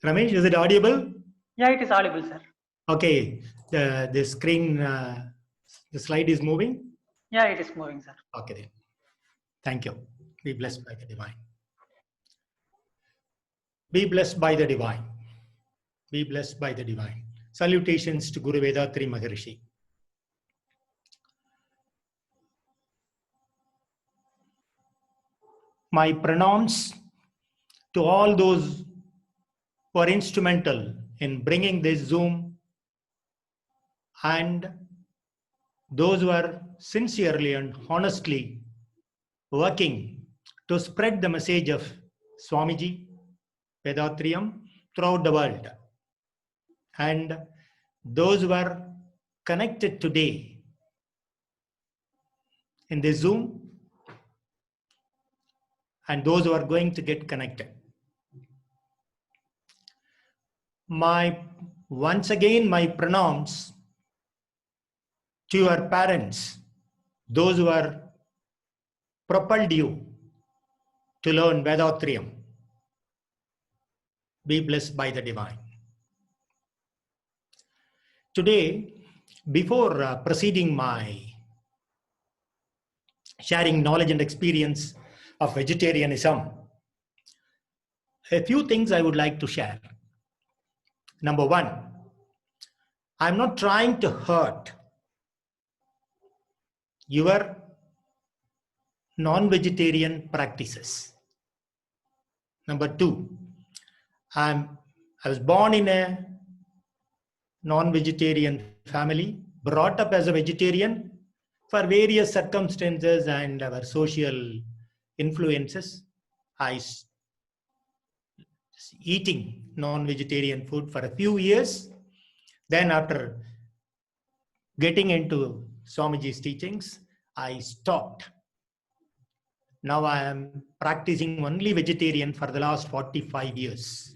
Ramesh, is it audible? Yeah, it is audible, sir. Okay, the screen, the slide is moving? Yeah, it is moving, sir. Okay then. Thank you. Be blessed by the divine. Be blessed by the divine. Be blessed by the divine. Salutations to Guru Vedatri Maharishi. My pronouns to all those who are instrumental in bringing this Zoom and those who are sincerely and honestly working to spread the message of Swamiji, Vedatriam throughout the world. And those who are connected today in this Zoom and those who are going to get connected. Once again, my pronouns to your parents, those who are propelled you to learn Vedatriam. Be blessed by the divine. Today, before proceeding my sharing knowledge and experience of vegetarianism, a few things I would like to share. Number one, I'm not trying to hurt your non-vegetarian practices. Number two, I was born in a non-vegetarian family, brought up as a vegetarian for various circumstances and our social influences. I eating non-vegetarian food for a few years. Then after getting into Swamiji's teachings, I stopped. Now I am practicing only vegetarian for the last 45 years.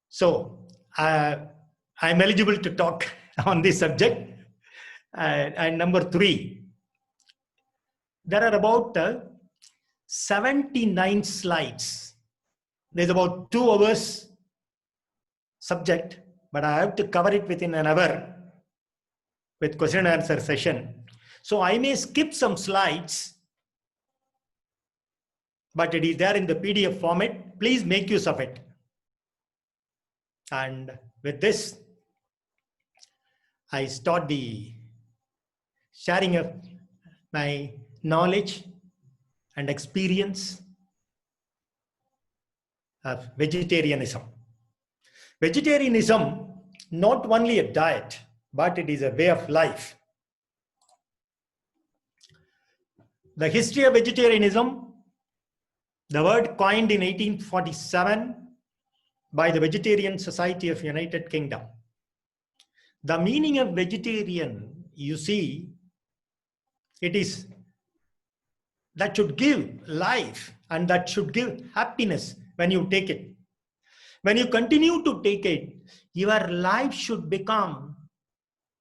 So I'm eligible to talk on this subject. And number three, there are about 79 slides. There's about 2 hours subject, but I have to cover it within an hour with question and answer session. So I may skip some slides, but it is there in the PDF format. Please make use of it. And with this, I start the sharing of my knowledge and experience of vegetarianism. Vegetarianism, not only a diet, but it is a way of life. The history of vegetarianism, the word coined in 1847 by the Vegetarian Society of United Kingdom. The meaning of vegetarian, you see, it is that should give life and that should give happiness when you take it. When you continue to take it, your life should become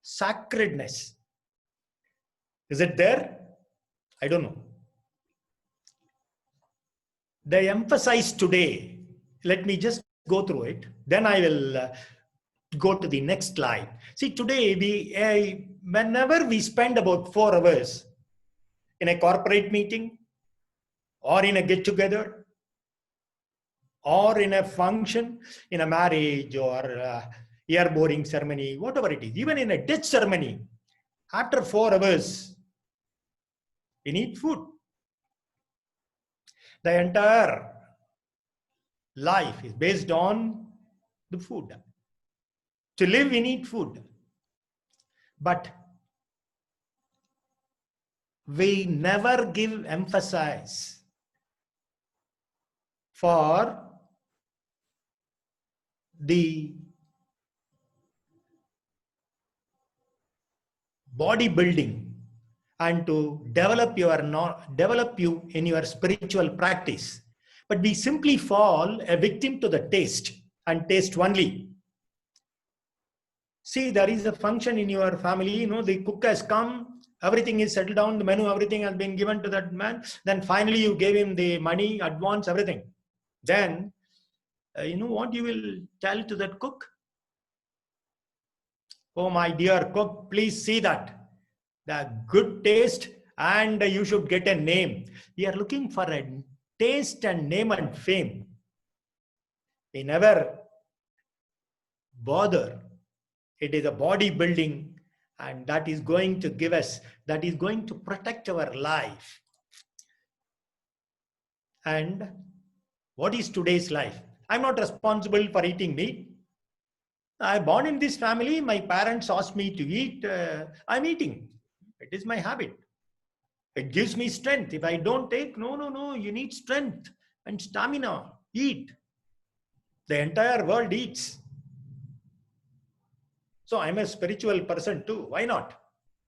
sacredness. Is it there? I don't know. The emphasis today, let me just go through it. Then I will go to the next slide. See, today, whenever we spend about 4 hours in a corporate meeting or in a get-together or in a function, in a marriage or ear boring ceremony, whatever it is, even in a death ceremony, after 4 hours, we need food. The entire life is based on the food. To live, we need food. But we never give emphasis for the bodybuilding and to develop you in your spiritual practice. But we simply fall a victim to the taste and taste only. See, there is a function in your family, the cook has come, everything is settled down, the menu, everything has been given to that man. Then finally you gave him the money, advance, everything. Then You know what you will tell to that cook? Oh, my dear cook, please see that. The good taste, and you should get a name. We are looking for a taste and name and fame. We never bother. It is a bodybuilding, and that is going to give us, that is going to protect our life. And what is today's life? I'm not responsible for eating meat. I'm born in this family. My parents asked me to eat. I'm eating. It is my habit. It gives me strength. If I don't take, no, you need strength and stamina. Eat. The entire world eats. So I'm a spiritual person too. Why not?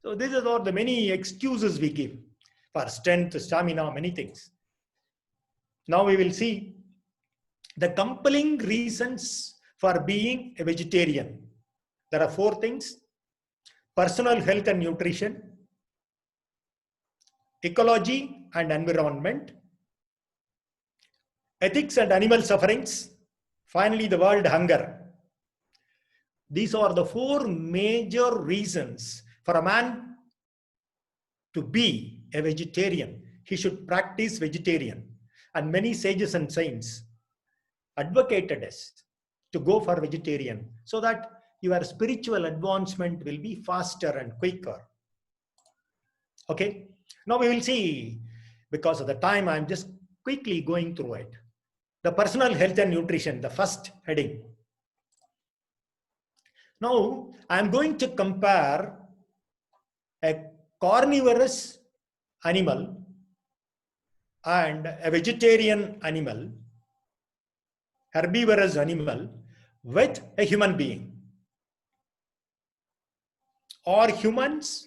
So these are all the many excuses we give for strength, stamina, many things. Now we will see the compelling reasons for being a vegetarian. There are 4 things: personal health and nutrition, ecology and environment, ethics and animal sufferings, finally the world hunger. These are the 4 major reasons for a man to be a vegetarian. He should practice vegetarian. And many sages and saints advocated us to go for vegetarian so that your spiritual advancement will be faster and quicker. Okay, now we will see, because of the time, I'm just quickly going through it. The personal health and nutrition, the first heading. Now I'm going to compare a carnivorous animal and a vegetarian animal, herbivorous animal, with a human being. Are humans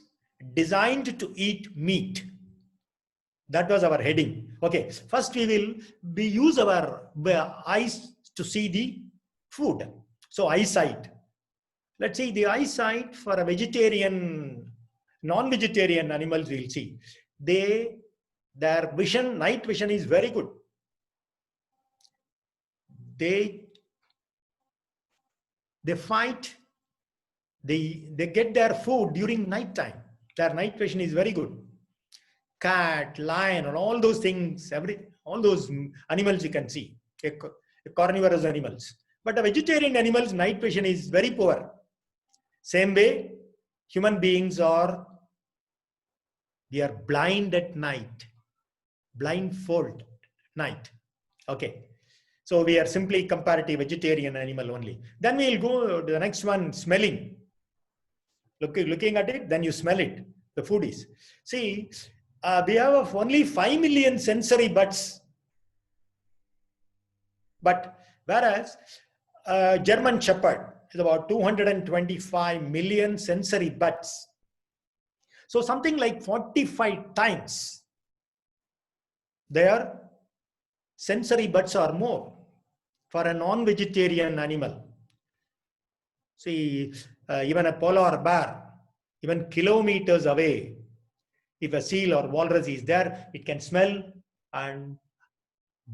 designed to eat meat? That was our heading. Okay, first we will use our eyes to see the food. So eyesight. Let's see the eyesight for a vegetarian, non-vegetarian animals. We'll see their vision, night vision is very good. They fight. They get their food during night time. Their night vision is very good. Cat, lion, and all those things, all those animals you can see, carnivorous animals. But the vegetarian animals' night vision is very poor. Same way, human beings are blind at night, blindfold night. Okay, so we are simply comparative vegetarian animal only. Then we will go to the next one, smelling. Looking at it, then you smell it. The food is. See, we have only 5 million sensory buds. But whereas German Shepherd is about 225 million sensory buds. So something like 45 times their sensory buds are more for a non-vegetarian animal. See, even a polar bear, even kilometers away, if a seal or walrus is there, it can smell and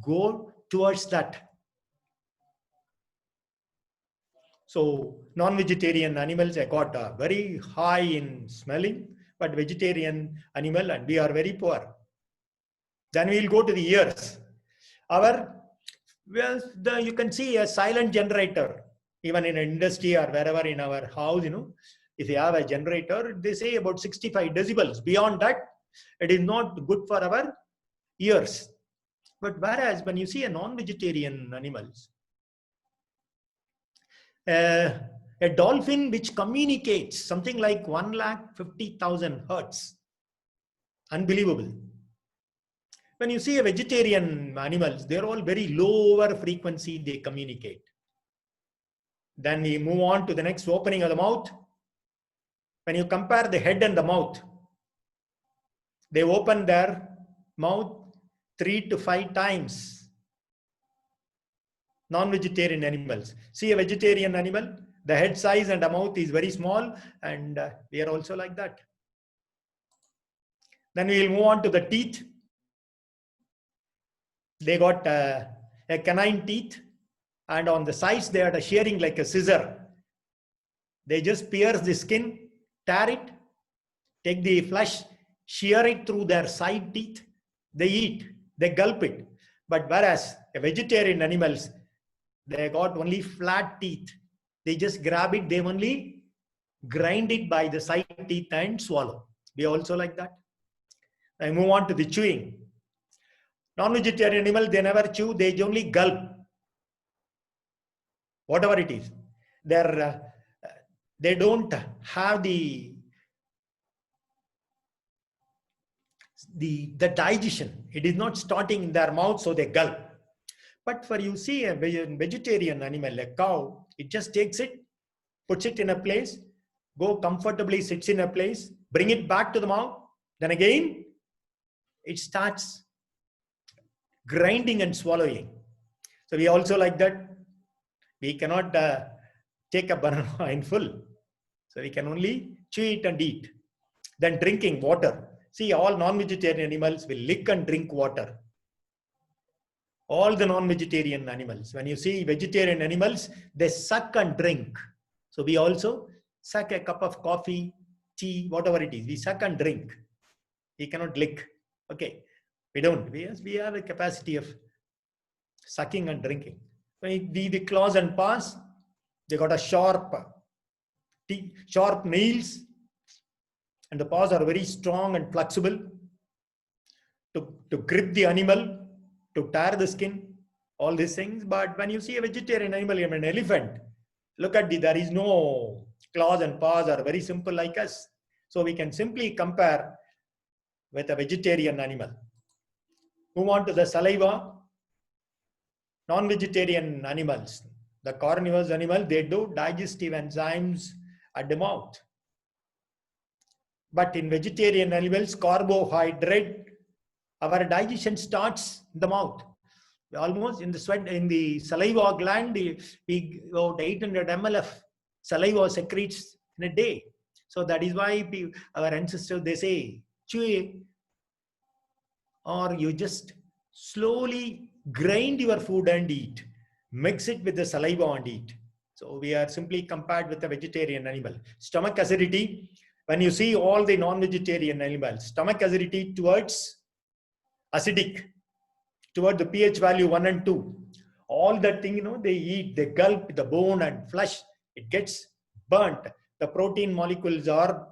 go towards that. So non-vegetarian animals are got very high in smelling, but vegetarian animal, and we are very poor. Then we will go to the ears. You can see a silent generator, even in an industry or wherever in our house, if you have a generator, they say about 65 decibels. Beyond that, it is not good for our ears. But whereas when you see a non-vegetarian animals, a dolphin which communicates something like 150,000 hertz. Unbelievable. When you see a vegetarian animals, they're all very lower frequency, they communicate. Then we move on to the next opening of the mouth. When you compare the head and the mouth, they open their mouth 3 to 5 times. Non-vegetarian animals. See a vegetarian animal, the head size and the mouth is very small, and we are also like that. Then we will move on to the teeth. They got a canine teeth, and on the sides they are shearing like a scissor. They just pierce the skin, tear it, take the flesh, shear it through their side teeth. They eat, they gulp it. But whereas a vegetarian animals, they got only flat teeth. They just grab it, they only grind it by the side teeth and swallow. We also like that. I move on to the chewing. Non-vegetarian animal, they never chew, they only gulp. Whatever it is. They don't have the digestion. It is not starting in their mouth, so they gulp. But for you see a vegetarian animal, a cow, it just takes it, puts it in a place, go comfortably, sits in a place, bring it back to the mouth, then again it starts grinding and swallowing. So we also like that. We cannot take a banana in full. So we can only chew it and eat. Then drinking water. See, all non-vegetarian animals will lick and drink water. All the non-vegetarian animals. When you see vegetarian animals, they suck and drink. So we also suck a cup of coffee, tea, whatever it is. We suck and drink. We cannot lick. Okay. We don't. We have a capacity of sucking and drinking. The claws and paws, they got a sharp nails, and the paws are very strong and flexible to grip the animal, to tear the skin, all these things. But when you see a vegetarian animal, an elephant, look at there is no claws and paws, are very simple like us. So we can simply compare with a vegetarian animal. Move on to the saliva. Non-vegetarian animals, the carnivorous animal, they do digestive enzymes at the mouth. But in vegetarian animals, carbohydrate, our digestion starts in the mouth. Almost in the sweat, in the saliva gland, we about 800 ml of saliva secretes in a day. So that is why our ancestors, they say, chew it, or you just slowly grind your food and eat. Mix it with the saliva and eat. So we are simply compared with a vegetarian animal. Stomach acidity, when you see all the non-vegetarian animals, stomach acidity towards acidic, toward the pH value 1 and 2. All that thing, they eat, they gulp the bone and flesh. It gets burnt. The protein molecules are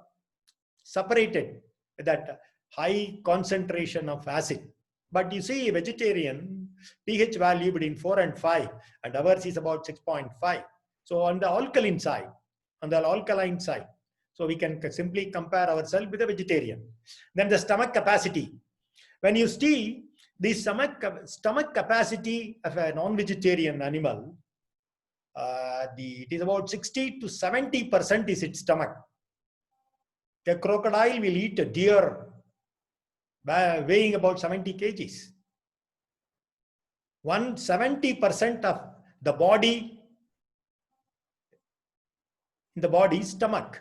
separated with that high concentration of acid. But you see, vegetarian pH value between 4 and 5, and ours is about 6.5. So on the alkaline side, so we can simply compare ourselves with a vegetarian. Then the stomach capacity. When you see the stomach capacity of a non-vegetarian animal, it is about 60 to 70% is its stomach. A crocodile will eat a deer weighing about 70 kgs. 70% of the body, stomach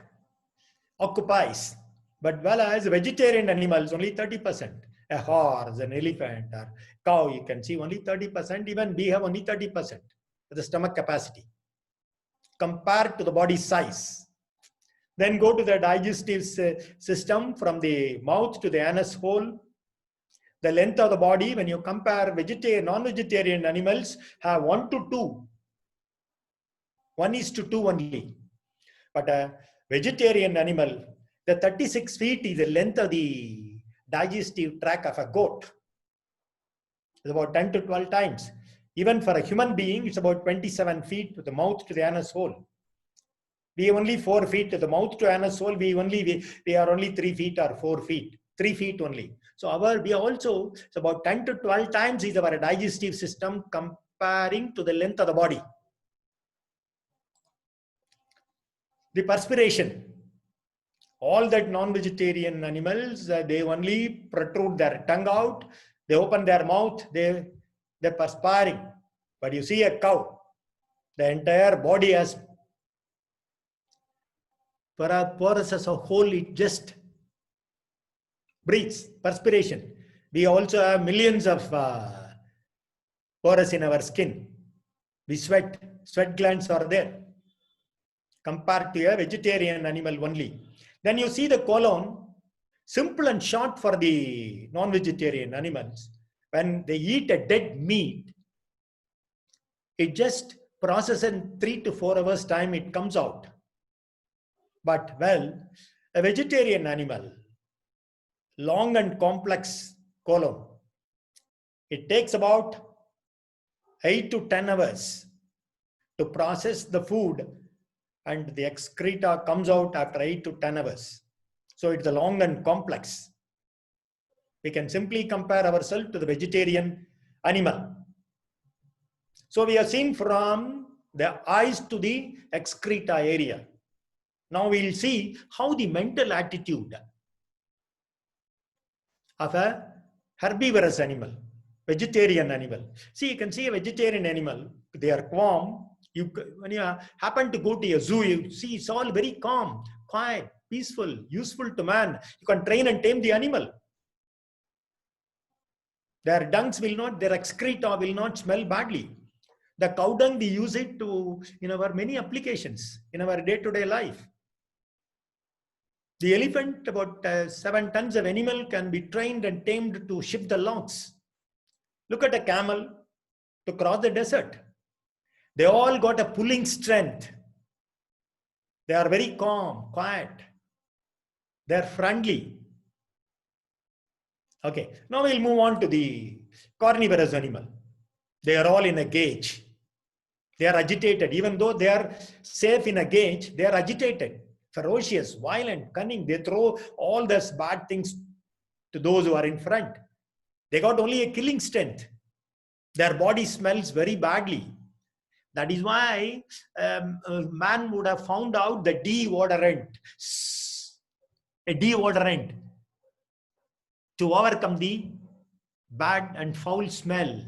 occupies. But whereas vegetarian animals, only 30%. A horse, an elephant, or cow, you can see only 30%. Even we have only 30% of the stomach capacity compared to the body size. Then go to the digestive system from the mouth to the anus hole. The length of the body, when you compare vegetarian, non-vegetarian animals, have 1 to 2. 1:2 only. But a vegetarian animal, the 36 feet is the length of the digestive tract of a goat. It's about 10 to 12 times. Even for a human being, it's about 27 feet to the mouth to the anus hole. We have only 4 feet to the mouth to anus hole. We are only 3 feet or 4 feet. 3 feet only. So it's about 10 to 12 times is our digestive system comparing to the length of the body. The perspiration. All that non-vegetarian animals, they only protrude their tongue out. They open their mouth. They're perspiring. But you see a cow, the entire body has porous as a whole. It just breathes, perspiration. We also have millions of pores in our skin. We sweat glands are there compared to a vegetarian animal only. Then you see the colon, simple and short for the non-vegetarian animals. When they eat a dead meat, it just processes in 3 to 4 hours time, it comes out. But well, a vegetarian animal, long and complex colon, it takes about 8 to 10 hours to process the food, and the excreta comes out after 8 to 10 hours. So it's a long and complex. We can simply compare ourselves to the vegetarian animal. So we have seen from the eyes to the excreta area. Now we'll see how the mental attitude of a herbivorous animal, vegetarian animal. See, you can see a vegetarian animal, they are calm. When you happen to go to a zoo, you see it's all very calm, quiet, peaceful, useful to man. You can train and tame the animal. Their dungs will not, their excreta will not smell badly. The cow dung, we use it in our many applications in our day-to-day life. The elephant, about 7 tons of animal, can be trained and tamed to shift the logs. Look at a camel to cross the desert. They all got a pulling strength. They are very calm, quiet. They are friendly. Okay, now we'll move on to the carnivorous animal. They are all in a cage. They are agitated. Even though they are safe in a cage, they are agitated, ferocious, violent, cunning. They throw all those bad things to those who are in front. They got only a killing strength. Their body smells very badly. That is why man would have found out the deodorant, a deodorant, to overcome the bad and foul smell.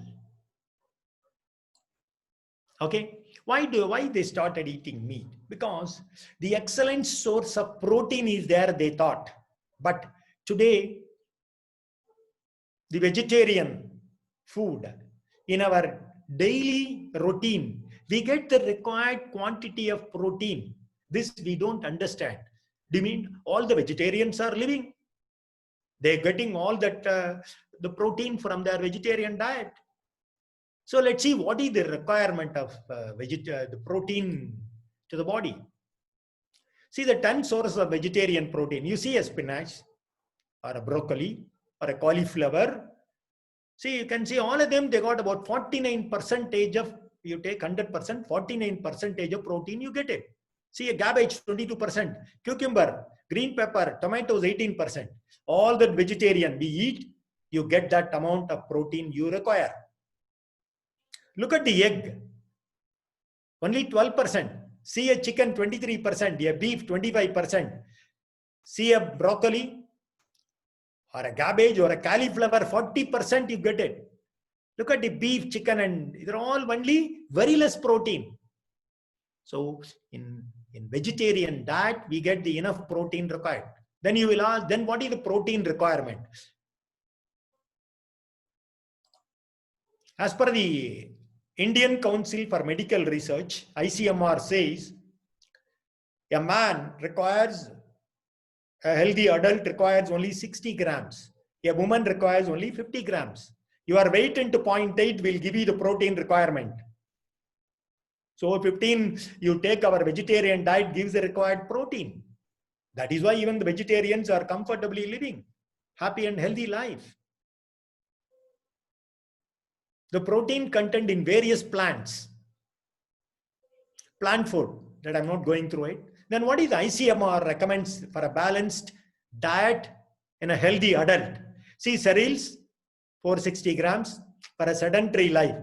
Okay, why they started eating meat? Because the excellent source of protein is there, they thought. But today, the vegetarian food, in our daily routine, we get the required quantity of protein. This we don't understand. Do you mean all the vegetarians are living? They're getting all that the protein from their vegetarian diet. So let's see what is the requirement of the protein to the body. See the 10 sources of vegetarian protein. You see a spinach or a broccoli or a cauliflower. See, you can see all of them, they got about 49% of, you take 100%, 49% of protein, you get it. See a cabbage, 22%, cucumber, green pepper, tomatoes, 18%. All that vegetarian we eat, you get that amount of protein you require. Look at the egg, only 12%. See a chicken, 23%, a beef, 25%. See a broccoli or a cabbage or a cauliflower, 40% you get it. Look at the beef, chicken, and they're all only very less protein. So in vegetarian diet, we get the enough protein required. Then you will ask, then what is the protein requirement? As per the Indian Council for Medical Research, ICMR says, a man requires, a healthy adult requires only 60 grams. A woman requires only 50 grams. Your weight into 0.8 will give you the protein requirement. So 15, you take our vegetarian diet, gives the required protein. That is why even the vegetarians are comfortably living happy and healthy life. The protein content in various plants, plant food, that I'm not going through it. Then what is ICMR recommends for a balanced diet in a healthy adult? See, cereals, 460 grams for a sedentary life.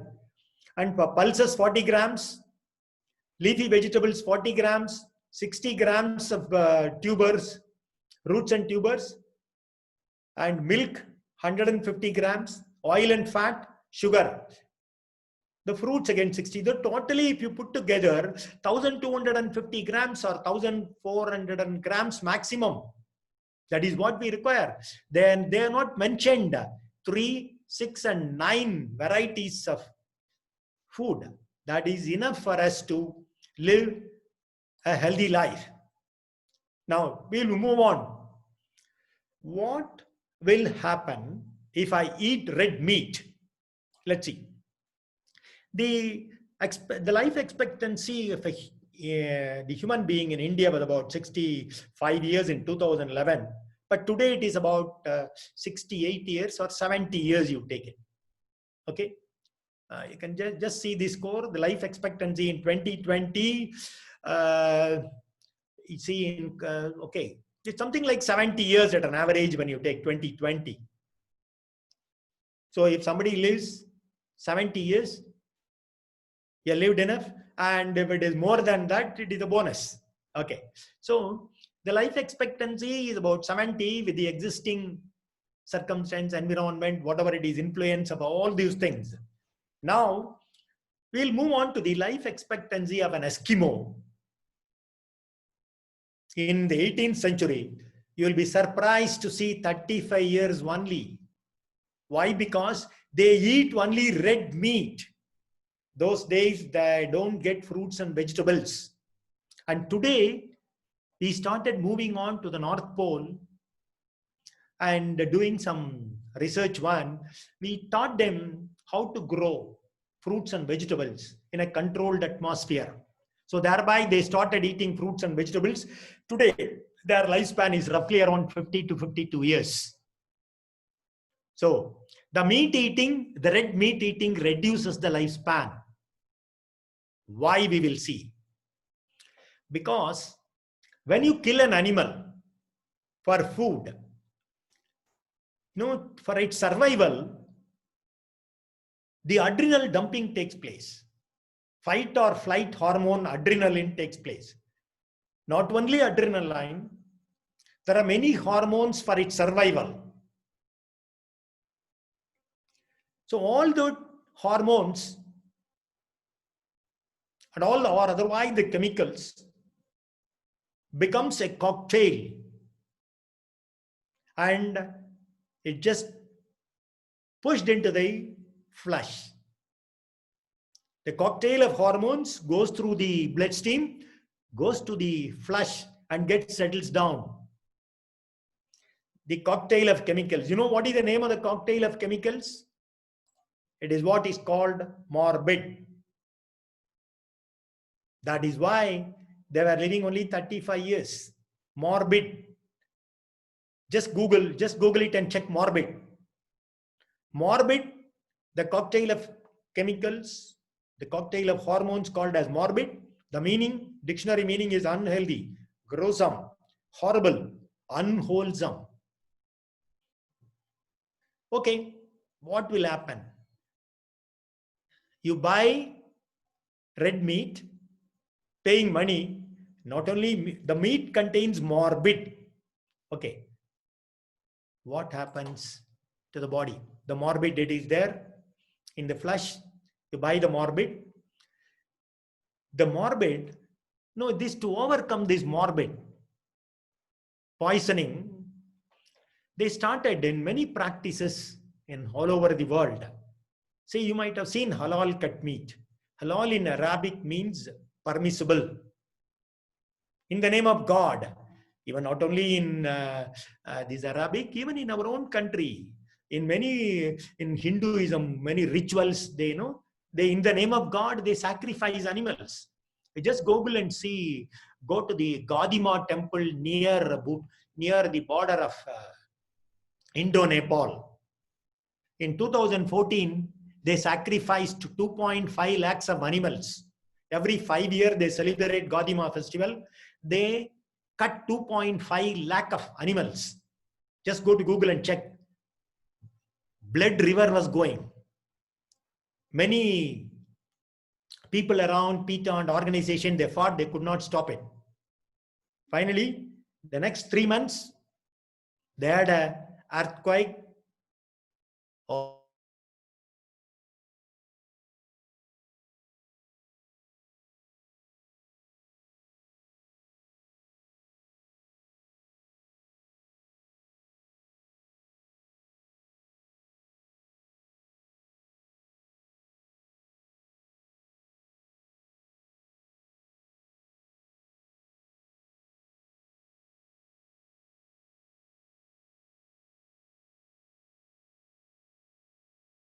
And for pulses, 40 grams. Leafy vegetables, 40 grams. 60 grams of tubers, roots and tubers. And milk, 150 grams. Oil and fat, sugar. The fruits again 60. The totally, if you put together, 1250 grams or 1400 grams maximum. That is what we require. Then they are not mentioned 3, 6, and 9 varieties of food. That is enough for us to live a healthy life. Now, we'll move on. What will happen if I eat red meat? Let's see. The life expectancy of the human being in India was about 65 years in 2011. But today it is about 68 years or 70 years, you take it. Okay. You can just see the score. The life expectancy in 2020, you see, okay, it's something like 70 years at an average when you take 2020. So if somebody lives 70 years, you lived enough. And if it is more than that, it is a bonus. Okay. So the life expectancy is about 70 with the existing circumstance, environment, whatever it is, influence of all these things. Now, we'll move on to the life expectancy of an Eskimo. In the 18th century, you will be surprised to see 35 years only. Why? Because they eat only red meat. Those days, they don't get fruits and vegetables. And today, we started moving on to the North Pole and doing some research. We taught them how to grow fruits and vegetables in a controlled atmosphere. So thereby they started eating fruits and vegetables. Today, their lifespan is roughly around 50 to 52 years. So the meat eating, the red meat eating reduces the lifespan. Why? We will see. Because when you kill an animal for food, for its survival, the adrenal dumping takes place. Fight or flight hormone, adrenaline, takes place. Not only adrenaline, there are many hormones for its survival. So all the hormones and all or otherwise the chemicals becomes a cocktail, and it just pushed into the flesh. The cocktail of hormones goes through the bloodstream, goes to the flesh and settles down. The cocktail of chemicals. You know what is the name of the cocktail of chemicals? It is what is called morbid. That is why they were living only 35 years. Morbid. Just Google it and check morbid. Morbid, the cocktail of chemicals, the cocktail of hormones called as morbid. The meaning, dictionary meaning is unhealthy, gruesome, horrible, unwholesome. Okay, what will happen? You buy red meat, paying money. Not only the meat contains morbid. Okay, what happens to the body? The morbid, it is there in the flesh. You buy the morbid. The morbid, to overcome this morbid poisoning, they started in many practices in all over the world. Say, you might have seen halal cut meat. Halal in Arabic means permissible. In the name of God. Even not only in this Arabic, even in our own country, in Hinduism, many rituals, they in the name of God, they sacrifice animals. You just Google and see, go to the Gaudima temple near the border of Indo-Nepal. In 2014, they sacrificed 2.5 lakhs of animals. Every 5 years, they celebrate Gaudima festival. They cut 2.5 lakh of animals. Just go to Google and check. Blood river was going. Many people around PETA and organization, they fought, they could not stop it. Finally, the next 3 months, they had an earthquake.